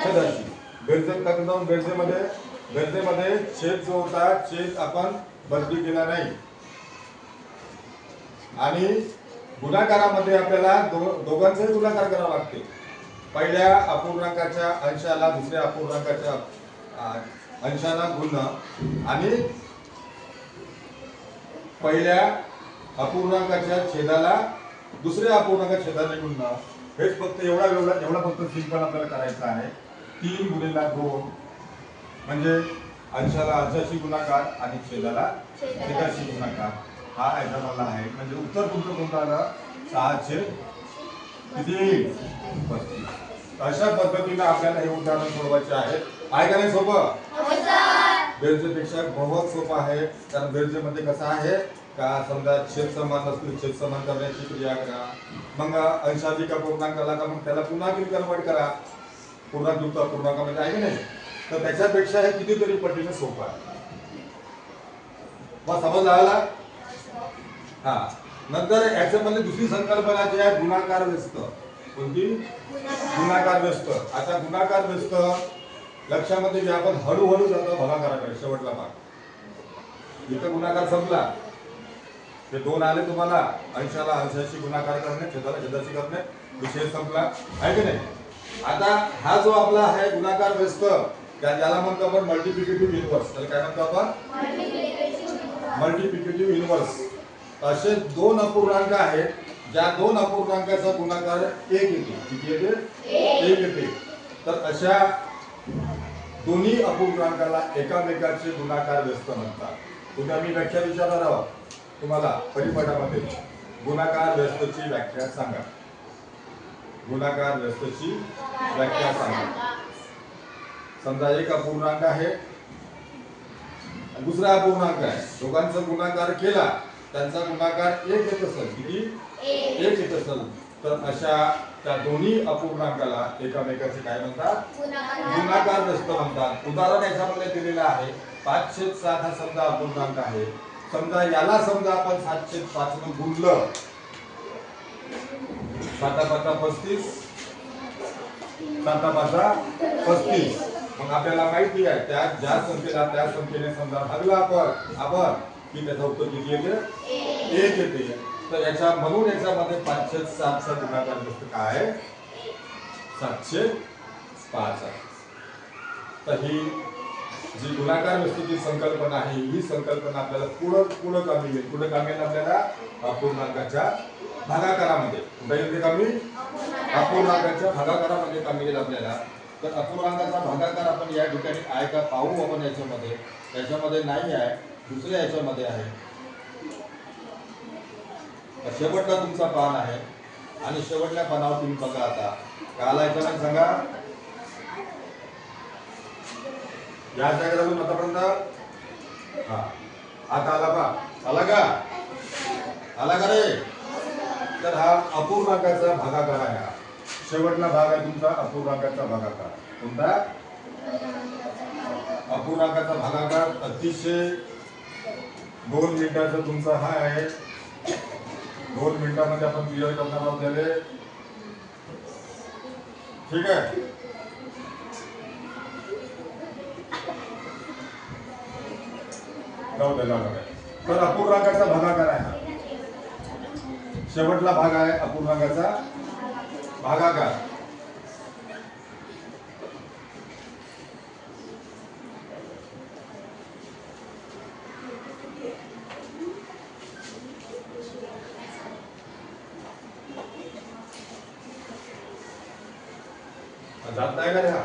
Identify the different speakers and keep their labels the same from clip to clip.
Speaker 1: छेदाशी बेरजेत टाकून जाऊन बेरजेमध्ये छेद जो होता छेद आपण बदली केला नाही आणि गुणाकारामध्ये आपल्याला दोघांचाही गुणाकार करावा लागते. पहिल्या अपूर्णांकाच्या अंशाला दुसऱ्या अपूर्णांकाच्या अंशाला गुणणं आणि पहिल्या अपूर्णांकाच्या छेदाला दुसऱ्या अपूर्णांकाच्या छेदाने गुणणं. हेच फक्त एवढा फक्त सिंपल आपल्याला करायचं आहे. 3 गुणिले 2 म्हणजे अंशाला अंशाशी गुणाकार आणि छेदाला छेदाशी गुणाकार हा याच्यामधला आहे. म्हणजे उत्तर तुमचं कोणतं आलं 6/35. अशा पद्धतीने आपल्याला हे उदाहरण सोडवायचे आहे. आहे का नाही सोपं? बेरजेपेक्षा बहुत सोपं आहे. कारण बेरजेमध्ये कसं आहे का समजा छेद समान असतील छेद समान करण्याची क्रिया करा. मग अंशाधिक पूर्णांकाला का मग त्याला पुन्हा किती कन्वर्ट करा पूर्णांक अपूर्णांकामध्ये आहे की नाही. तर त्याच्यापेक्षा हे कितीतरी पटीने सोपं आहे. मग समज आला. हा नंतर याच्यामध्ये दुसरी संकल्पना जी आहे गुणाकार व्यस्त. कोणती? गुणाकार व्यस्त. आता गुणाकार व्यस्त लक्षामध्ये जे आपण हळूहळू जातो भागाकाराकडे शेवटला भाग. इथं गुणाकार संपला. ते 2 आले तुम्हाला अंशाला अंशाशी गुणाकार करणे छेदाला छेदाशी करणे विषय संपला आहे की नाही. आता हा जो आपला आहे गुणाकार व्यस्त ज्याला म्हणतो आपण मल्टिप्लिकेटिव्ह इनव्हर्स. त्याला काय म्हणतो आपण? Multiplicative inverse. असे 2 अपूर्णांक आहेत ज्या 2 अपूर्णांकाचा गुणाकार 1 येते. किती येते? 1 येते. तर अशा दोन्ही अपूर्णांकाला एकामेकाचे गुणाकार व्यस्त म्हणतात. उद्या मी व्याख्या विचारणार आहोत तुम्हाला परिपाठामध्ये. गुणाकार व्यस्तची व्याख्या सांगा. गुणाकार व्यस्तची व्याख्या सांगा. समजा एक अपूर्णांक आहे दुसरा अपूर्णांक आहे. दोघांचा गुणाकार केला त्यांचा गुणाकार 1 येत असेल. किती? 1 येत असेल. तर अशा त्या दोन्ही अपूर्णांकाला एकामेकाचे काय म्हणतात? गुणाकार व्यस्त म्हणतात. उदाहरण याच्यामध्ये दिलेलं आहे 5/7 हा समजा अपूर्णांक आहे. समजा याला समजा आपण 7/5 ने गुणलं 7×5=35 7×5=35. मग आपल्याला माहिती आहे त्या ज्या संख्येने समजा भागला आपण की त्याचं उत्तर किती येते? 1 येते. तर याच्या म्हणून याच्यामध्ये 5/7 चा गुणाकार व्यस्त काय आहे? 7/5 आहे. तर ही जी गुणाकार व्यस्तची संकल्पना आहे ही संकल्पना आपल्याला पुढे कामी येईल. पुढे कामी येईल आपल्याला अपूर्णांकाच्या भागाकारामध्ये. कुठे येते कामी? अपूर्णांकाच्या भागाकारामध्ये कामी येईल आपल्याला. तर अपूर्णांकाचा भागाकार आपण या ठिकाणी आहे का पाहू आपण. याच्यामध्ये नाही आहे दुसऱ्या याच्यामध्ये आहे. शेवटला तुमचा पान आहे आणि शेवटल्या पानावर तुम्ही बघा आता काय आला याच्यामध्ये सांगा. या जागेवरून आतापर्यंत हा आता आला का? आला का रे? तर हा अपूर्णांकाचा भागाकार आहे. शेवटला भाग आहे तुमचा अपूर्णांकाचा भागाकार. कोणता? अपूर्णांकाचा भागाकार. अतिशय 2 मिनिटाचा तुमचा हा आहे. 2 मिनिटांमध्ये आपण क्लिअर करणार आहोत त्याले. ठीक आहे. तर अपूर्णांकाचा भागाकार आहे हा. शेवटला भाग आहे अपूर्णांकाचा भागाकार. जात नाही का रे हा?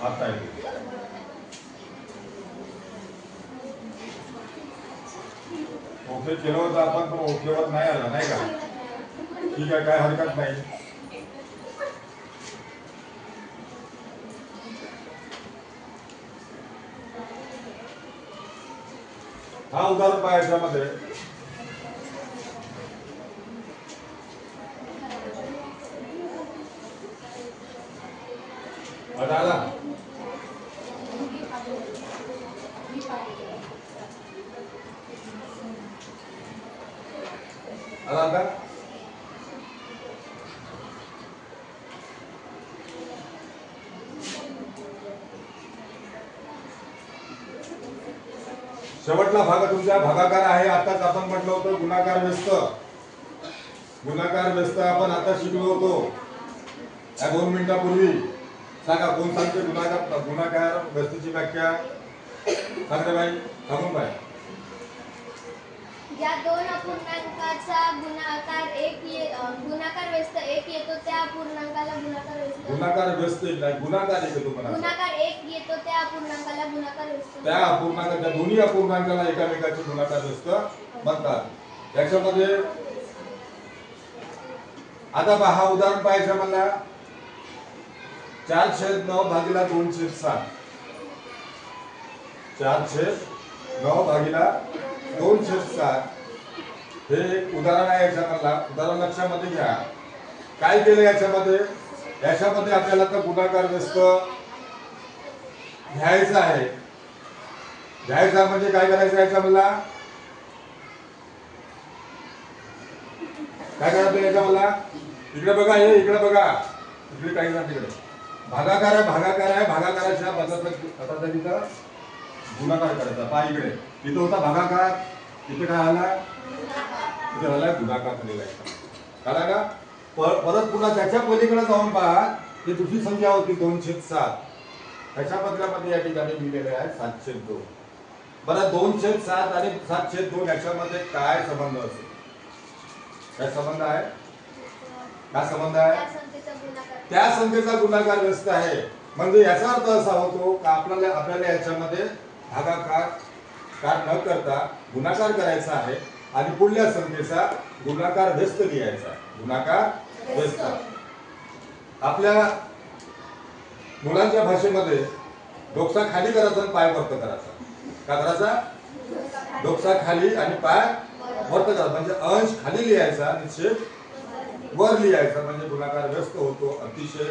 Speaker 1: आता ओके केलं होतं आपण पण ओकेवर नाही आला नाही का? ठीक आहे काय हरकत नाही. हा उदाहरण पहा याच्यामध्ये. आला आला का? शेवटला भाग तुमचा भागाकार आहे. आताच आपण म्हटलं होतं गुणाकार व्यस्त. गुणाकार व्यस्त आपण आता शिकलो होतो या 2 मिनिटापूर्वी. सांगा कोण सांगते गुणाकार व्यस्तची व्याख्या? सांगते बाई, सांगून बाई.
Speaker 2: ज्या दोन अपूर्णांकाचा गुणाकार व्यस्त 1 येतो त्या अपूर्णांकाला गुणाकार व्यस्त.
Speaker 1: गुणाकार व्यस्त नाही, गुणाकार येतो म्हणा.
Speaker 2: गुणाकार 1 येतो त्या अपूर्णांकाला गुणाकार व्यस्त.
Speaker 1: त्या अपूर्णांकाच्या दोन्ही अपूर्णांकाला एकामेकाचे गुणाकार व्यस्त म्हणतात. त्याच्यामध्ये आता पहा उदाहरण पाहायचं मला. 4/9 भागिला 2/7. 4/9 भागिला 2/7 हे एक उदाहरण आहे. याच्यामधला उदाहरण लक्षामध्ये घ्या. काय केलं याच्यामध्ये आपल्याला तर गुणाकार व्यस्त घ्यायचा आहे. घ्यायचा म्हणजे काय करायचं याच्यामधला? काय करायचं याच्यामधला? इकडे बघा, हे इकडे बघा, इकडे काही ना तिकडे भागाकार आहे. भागाकाराच्या आता तिथं गुणाकार करायचा. पहा इकडे, इथं होता भागाकार, इथे काय आला? इथे झाला गुणाकार झालेला आहे. कळला का? परत पुन्हा त्याच्या पलीकडे जाऊन पहा, ही दुसरी संख्या होती 2/7. त्याच्या बदल्यामध्ये या ठिकाणी लिहिलेले आहे 7/2. बरं, 2/7 आणि 7/2 याच्यामध्ये काय संबंध असेल? काय संबंध आहे? काय संबंध आहे? त्या संख्येचा गुणाकार व्यस्त आहे. म्हणजे याचा अर्थ असा होतो का आपल्याला याच्यामध्ये भागाकार न करता गुणाकार करायचा आहे आणि पुढल्या संख्येचा गुणाकार व्यस्त लिहायचा आहे. गुणाकार व्यस्त. आपल्या मुलांच्या भाषेमध्ये डोकसा खाली करायचा आणि पाय वरत करायचा. काय करायचा? डोकसा खाली आणि पाय वरत करायचा. म्हणजे अंश खाली लिहायचा आणि छेद वर लिहायचा. म्हणजे गुणाकार व्यस्त होतो. अतिशय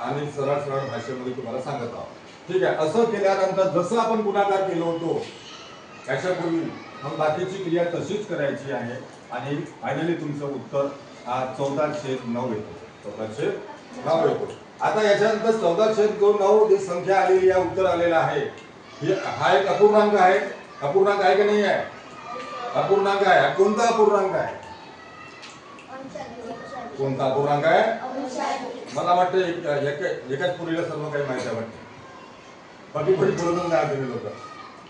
Speaker 1: आणि सरळ भाषेमध्ये तुम्हाला सांगत आहोत. ठीक आहे. असं केल्यानंतर जसं आपण गुणाकार केलो होतो याच्यापूर्वी, मग बाकीची क्रिया तशीच करायची आहे आणि फायनली तुमचं उत्तर 14/9 येतो. 14/9 येतो. आता याच्यानंतर 14/9 जी संख्या आलेली या उत्तर आलेला आहे, हा एक अपूर्णांक आहे. अपूर्णांक आहे की नाही आहे? अपूर्णांक आहे. कोणता अपूर्णांक आहे? कोणता अपूर्णांक आहे? मला वाटतं एकाच पुरीला सर्व काही माहिती वाटतं. बाकी पुढे बोलून नाही तुम्ही लोक.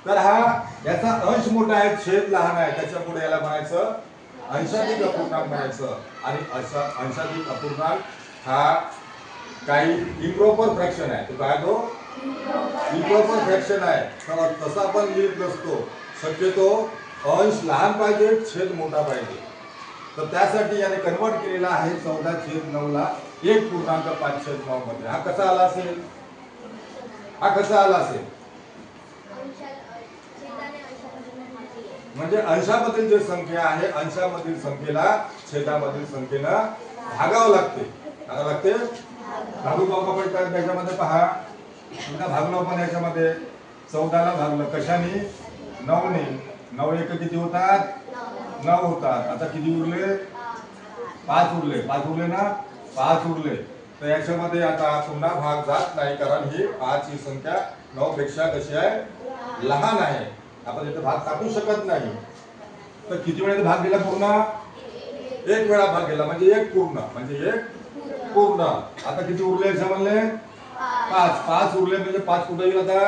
Speaker 1: तर हा याचा अंश मोठा आहे, छेद लहान आहे, त्याच्यापुढे याला म्हणायचं अंशाधिक अपूर्णांक म्हणायचं. आणि असा अंशाधिक अपूर्णांक हा काही इम्प्रॉपर फ्रॅक्शन आहे. तो काय? तो इम्प्रॉपर फ्रॅक्शन आहे. तर तसा आपण लिहित नसतो. शक्यतो अंश लहान पाहिजे, छेद मोठा पाहिजे. तर त्यासाठी याने कन्वर्ट केलेला आहे 14/9 ला 1.5/9 मध्ये. हा कसा आला असेल? म्हणजे अंशामधील जी संख्या आहे, अंशामधील संख्येला छेदामधील संख्येनं भागावं लागते. काय लागते? भागू बाबा त्याच्यामध्ये पहा, भागलो पण याच्यामध्ये 14 ला भागलं कशाने? 9 ने. 9 एक किती होतात? 9 होतात. आता किती उरले? 5 उरले. 5 उरले ना? 5 उरले. तर याच्यामध्ये आता पुन्हा भाग जात नाही, कारण ही 5 ही संख्या 9 पेक्षा कशी आहे? लहान आहे. आपण इथे भाग टाकू शकत नाही. तर किती वेळेला भाग गेला? पूर्ण 1 वेळा भाग गेला. म्हणजे 1 पूर्ण. म्हणजे 1 पूर्ण. आता किती उरले याच्यामधले? 5. 5 उरले म्हणजे 5 कुठे येईल आता?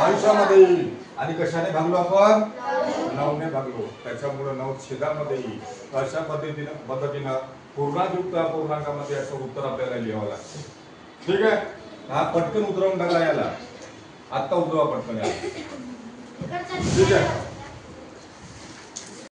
Speaker 1: अंशामध्ये येईल. आणि कशाने भागलो आपण? 9 ने भागलो. त्याच्यामुळे 9 छेदामध्ये येईल. अशा पद्धतीनं पूर्णायुक्त अपूर्णांकामध्ये असं उत्तर आपल्याला लिहावं लागतं. ठीक आहे. हा पटकन उतरवून टाका याला. आता उतरवा पटकन याला. ठीक आहे.